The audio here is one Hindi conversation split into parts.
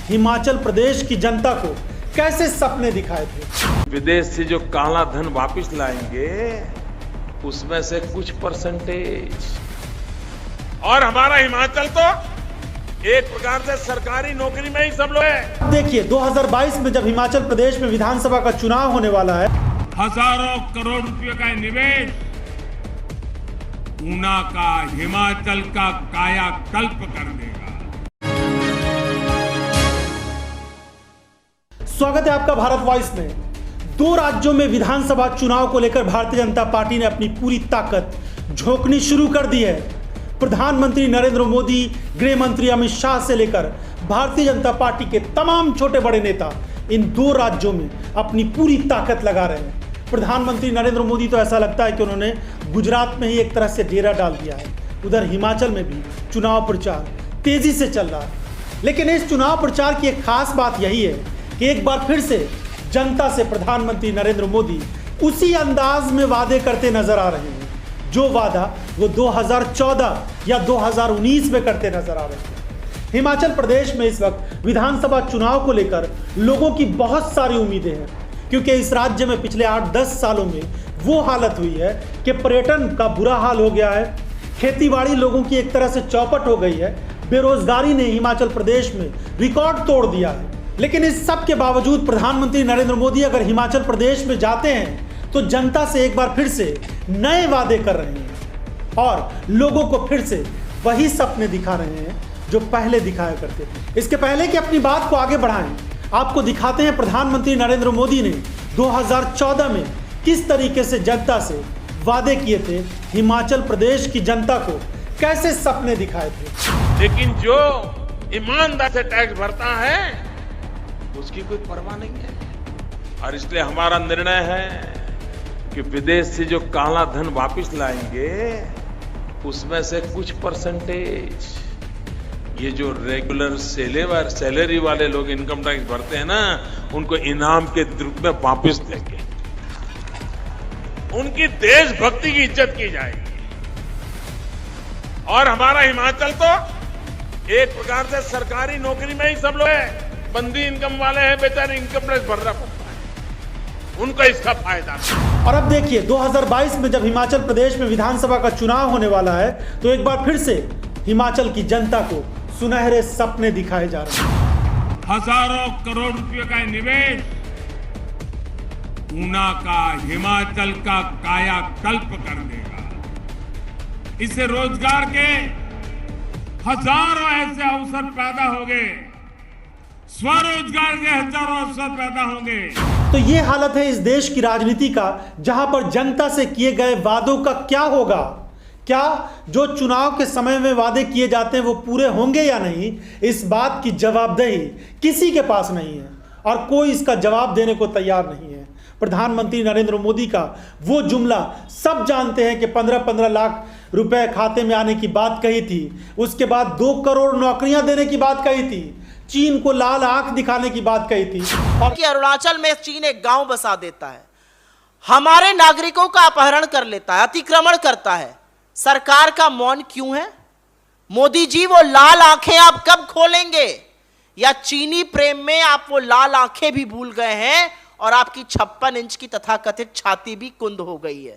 हिमाचल प्रदेश की जनता को कैसे सपने दिखाए थे। विदेश से जो काला धन वापस लाएंगे उसमें से कुछ परसेंटेज, और हमारा हिमाचल तो एक प्रकार से सरकारी नौकरी में ही सब लोग है। देखिए 2022 में जब हिमाचल प्रदेश में विधानसभा का चुनाव होने वाला है, हजारों करोड़ रुपए का निवेश ऊना का, हिमाचल का कायाकल्प कर देगा। स्वागत है आपका भारत वॉइस में। दो राज्यों में विधानसभा चुनाव को लेकर भारतीय जनता पार्टी ने अपनी पूरी ताकत झोंकनी शुरू कर दी है। प्रधानमंत्री नरेंद्र मोदी, गृह मंत्री अमित शाह से लेकर भारतीय जनता पार्टी के तमाम छोटे बड़े नेता इन दो राज्यों में अपनी पूरी ताकत लगा रहे हैं। प्रधानमंत्री नरेंद्र मोदी तो ऐसा लगता है कि उन्होंने गुजरात में ही एक तरह से डेरा डाल दिया है। उधर हिमाचल में भी चुनाव प्रचार तेजी से चल रहा है। लेकिन इस चुनाव प्रचार की एक खास बात यही है कि एक बार फिर से जनता से प्रधानमंत्री नरेंद्र मोदी उसी अंदाज में वादे करते नजर आ रहे हैं जो वादा वो 2014 या 2019 में करते नजर आ रहे हैं। हिमाचल प्रदेश में इस वक्त विधानसभा चुनाव को लेकर लोगों की बहुत सारी उम्मीदें हैं, क्योंकि इस राज्य में पिछले 8-10 सालों में वो हालत हुई है कि पर्यटन का बुरा हाल हो गया है, खेतीबाड़ी लोगों की एक तरह से चौपट हो गई है, बेरोजगारी ने हिमाचल प्रदेश में रिकॉर्ड तोड़ दिया है। लेकिन इस सब के बावजूद प्रधानमंत्री नरेंद्र मोदी अगर हिमाचल प्रदेश में जाते हैं तो जनता से एक बार फिर से नए वादे कर रहे हैं और लोगों को फिर से वही सपने दिखा रहे हैं जो पहले दिखाया करते थे। इसके पहले कि अपनी बात को आगे बढ़ाएं, आपको दिखाते हैं प्रधानमंत्री नरेंद्र मोदी ने 2014 में किस तरीके से जनता से वादे किए थे, हिमाचल प्रदेश की जनता को कैसे सपने दिखाए थे। लेकिन जो ईमानदार से टैक्स भरता है उसकी कोई परवाह नहीं है, और इसलिए हमारा निर्णय है कि विदेश से जो काला धन वापस लाएंगे उसमें से कुछ परसेंटेज ये जो रेगुलर सैलरी वाले लोग इनकम टैक्स भरते हैं ना, उनको इनाम के रूप में वापस देंगे। उनकी देशभक्ति की इज्जत की जाएगी। और हमारा हिमाचल तो एक प्रकार से सरकारी नौकरी में ही सब लोग है, बंदी इनकम वाले हैं, बेचारे इनकम टैक्स भरना पड़ता है, उनको इसका फायदा है। और अब देखिए 2022 में जब हिमाचल प्रदेश में विधानसभा का चुनाव होने वाला है तो एक बार फिर से हिमाचल की जनता को सुनहरे सपने दिखाए जा रहे हैं। हजारों करोड़ रुपए का निवेश ऊना का, हिमाचल का कायाकल्प कर देगा। इससे रोजगार के हजारों ऐसे अवसर पैदा होंगे, स्वरोजगार के हजारों अवसर पैदा होंगे। तो ये हालत है इस देश की राजनीति का, जहां पर जनता से किए गए वादों का क्या होगा, क्या जो चुनाव के समय में वादे किए जाते हैं वो पूरे होंगे या नहीं, इस बात की जवाबदेही किसी के पास नहीं है और कोई इसका जवाब देने को तैयार नहीं है। प्रधानमंत्री नरेंद्र मोदी का वो जुमला सब जानते हैं कि 15-15 लाख रुपए खाते में आने की बात कही थी, उसके बाद 2 करोड़ नौकरियां देने की बात कही थी, चीन को लाल आंख दिखाने की बात कही थी, और कि अरुणाचल में चीन एक गांव बसा देता है, हमारे नागरिकों का अपहरण कर लेता है, अतिक्रमण करता है। सरकार का मौन क्यों है? मोदी जी वो लाल आंखें आप कब खोलेंगे? या चीनी प्रेम में आप वो लाल आंखें भी भूल गए हैं और आपकी 56 इंच की तथाकथित छाती भी कुंद हो गई है।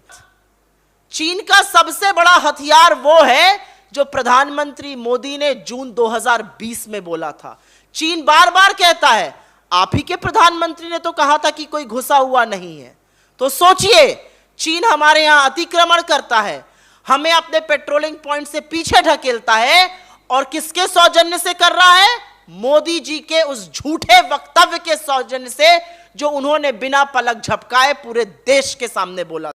चीन का सबसे बड़ा हथियार वो है जो प्रधानमंत्री मोदी ने जून 2020 में बोला था। चीन बार बार कहता है, आप ही के प्रधानमंत्री ने तो कहा था कि कोई घुसा हुआ नहीं है। तो सोचिए, चीन हमारे यहां अतिक्रमण करता है, हमें अपने पेट्रोलिंग पॉइंट से पीछे ढकेलता है, और किसके सौजन्य से कर रहा है? मोदी जी के उस झूठे वक्तव्य के सौजन्य से जो उन्होंने बिना पलक झपकाए पूरे देश के सामने बोला।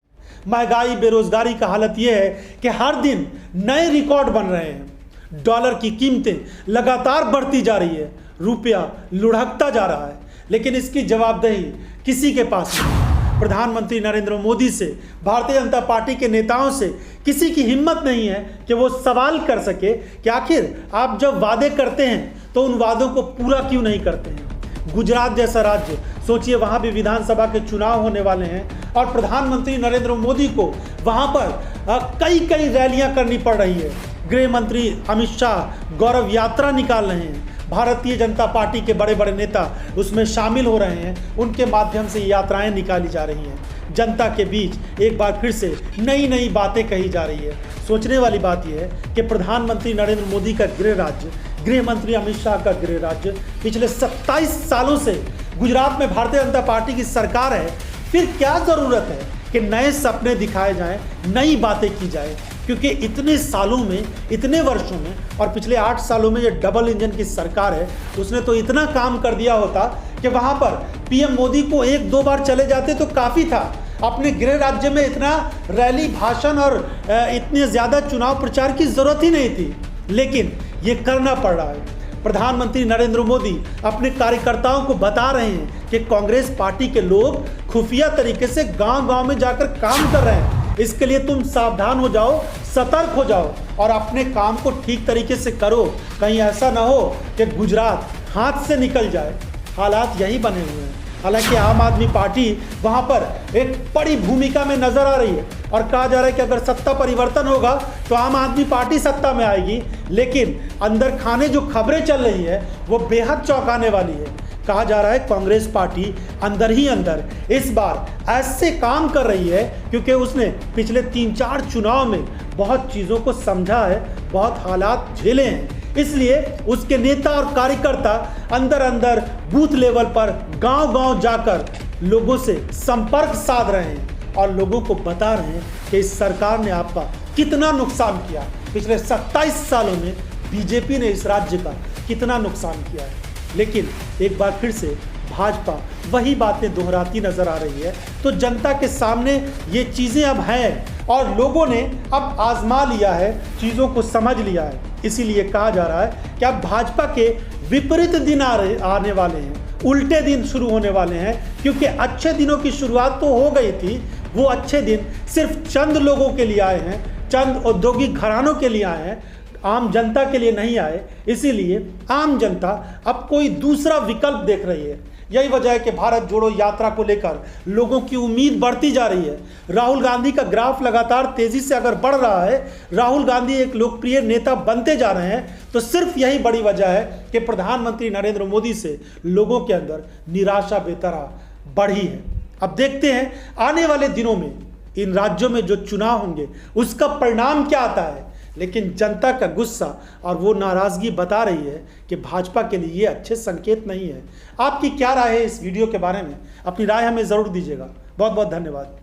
महंगाई, बेरोजगारी का हालत यह है कि हर दिन नए रिकॉर्ड बन रहे हैं, डॉलर की कीमतें लगातार बढ़ती जा रही है, रुपया लुढ़कता जा रहा है, लेकिन इसकी जवाबदेही किसी के पास नहीं। प्रधानमंत्री नरेंद्र मोदी से, भारतीय जनता पार्टी के नेताओं से किसी की हिम्मत नहीं है कि वो सवाल कर सके कि आखिर आप जब वादे करते हैं तो उन वादों को पूरा क्यों नहीं करते हैं। गुजरात जैसा राज्य, सोचिए वहाँ भी विधानसभा के चुनाव होने वाले हैं और प्रधानमंत्री नरेंद्र मोदी को वहाँ पर कई रैलियाँ करनी पड़ रही है। गृह मंत्री अमित शाह गौरव यात्रा निकाल रहे हैं, भारतीय जनता पार्टी के बड़े बड़े नेता उसमें शामिल हो रहे हैं, उनके माध्यम से यात्राएं निकाली जा रही हैं। जनता के बीच एक बार फिर से नई नई बातें कही जा रही है। सोचने वाली बात यह है कि प्रधानमंत्री नरेंद्र मोदी का गृह राज्य, गृह मंत्री अमित शाह का गृह राज्य पिछले 27 सालों से गुजरात में भारतीय जनता पार्टी की सरकार है। फिर क्या ज़रूरत है कि नए सपने दिखाए जाएं, नई बातें की जाए, क्योंकि इतने सालों में, इतने वर्षों में और पिछले 8 सालों में ये डबल इंजन की सरकार है, उसने तो इतना काम कर दिया होता कि वहाँ पर पीएम मोदी को 1-2 बार चले जाते तो काफ़ी था। अपने गृह राज्य में इतना रैली, भाषण और इतने ज़्यादा चुनाव प्रचार की ज़रूरत ही नहीं थी, लेकिन ये करना पड़ रहा है। प्रधानमंत्री नरेंद्र मोदी अपने कार्यकर्ताओं को बता रहे हैं कि कांग्रेस पार्टी के लोग खुफिया तरीके से गांव-गांव में जाकर काम कर रहे हैं। इसके लिए तुम सावधान हो जाओ, सतर्क हो जाओ और अपने काम को ठीक तरीके से करो। कहीं ऐसा ना हो कि गुजरात हाथ से निकल जाए। हालात यही बने हुए हैं। हालांकि आम आदमी पार्टी वहां पर एक बड़ी भूमिका में नजर आ रही है और कहा जा रहा है कि अगर सत्ता परिवर्तन होगा तो आम आदमी पार्टी सत्ता में आएगी, लेकिन अंदर खाने जो खबरें चल रही है वो बेहद चौंकाने वाली है। कहा जा रहा है कांग्रेस पार्टी अंदर ही अंदर इस बार ऐसे काम कर रही है क्योंकि उसने पिछले 3-4 चुनाव में बहुत चीज़ों को समझा है, बहुत हालात झेले हैं, इसलिए उसके नेता और कार्यकर्ता अंदर अंदर बूथ लेवल पर गांव-गांव जाकर लोगों से संपर्क साध रहे हैं और लोगों को बता रहे हैं कि इस सरकार ने आपका कितना नुकसान किया। पिछले 27 सालों में बीजेपी ने इस राज्य का कितना नुकसान किया है। लेकिन एक बार फिर से भाजपा वही बातें दोहराती नजर आ रही है। तो जनता के सामने ये चीज़ें अब हैं और लोगों ने अब आजमा लिया है, चीज़ों को समझ लिया है। इसीलिए कहा जा रहा है कि अब भाजपा के विपरीत दिन आने वाले हैं, उल्टे दिन शुरू होने वाले हैं, क्योंकि अच्छे दिनों की शुरुआत तो हो गई थी। वो अच्छे दिन सिर्फ चंद लोगों के लिए आए हैं, चंद औद्योगिक घरानों के लिए आए हैं, आम जनता के लिए नहीं आए। इसीलिए आम जनता अब कोई दूसरा विकल्प देख रही है। यही वजह है कि भारत जोड़ो यात्रा को लेकर लोगों की उम्मीद बढ़ती जा रही है। राहुल गांधी का ग्राफ लगातार तेजी से अगर बढ़ रहा है, राहुल गांधी एक लोकप्रिय नेता बनते जा रहे हैं, तो सिर्फ यही बड़ी वजह है कि प्रधानमंत्री नरेंद्र मोदी से लोगों के अंदर निराशा बेतरह बढ़ी है। अब देखते हैं आने वाले दिनों में इन राज्यों में जो चुनाव होंगे उसका परिणाम क्या आता है। लेकिन जनता का गुस्सा और वो नाराज़गी बता रही है कि भाजपा के लिए ये अच्छे संकेत नहीं है। आपकी क्या राय है इस वीडियो के बारे में? अपनी राय हमें ज़रूर दीजिएगा। बहुत बहुत धन्यवाद।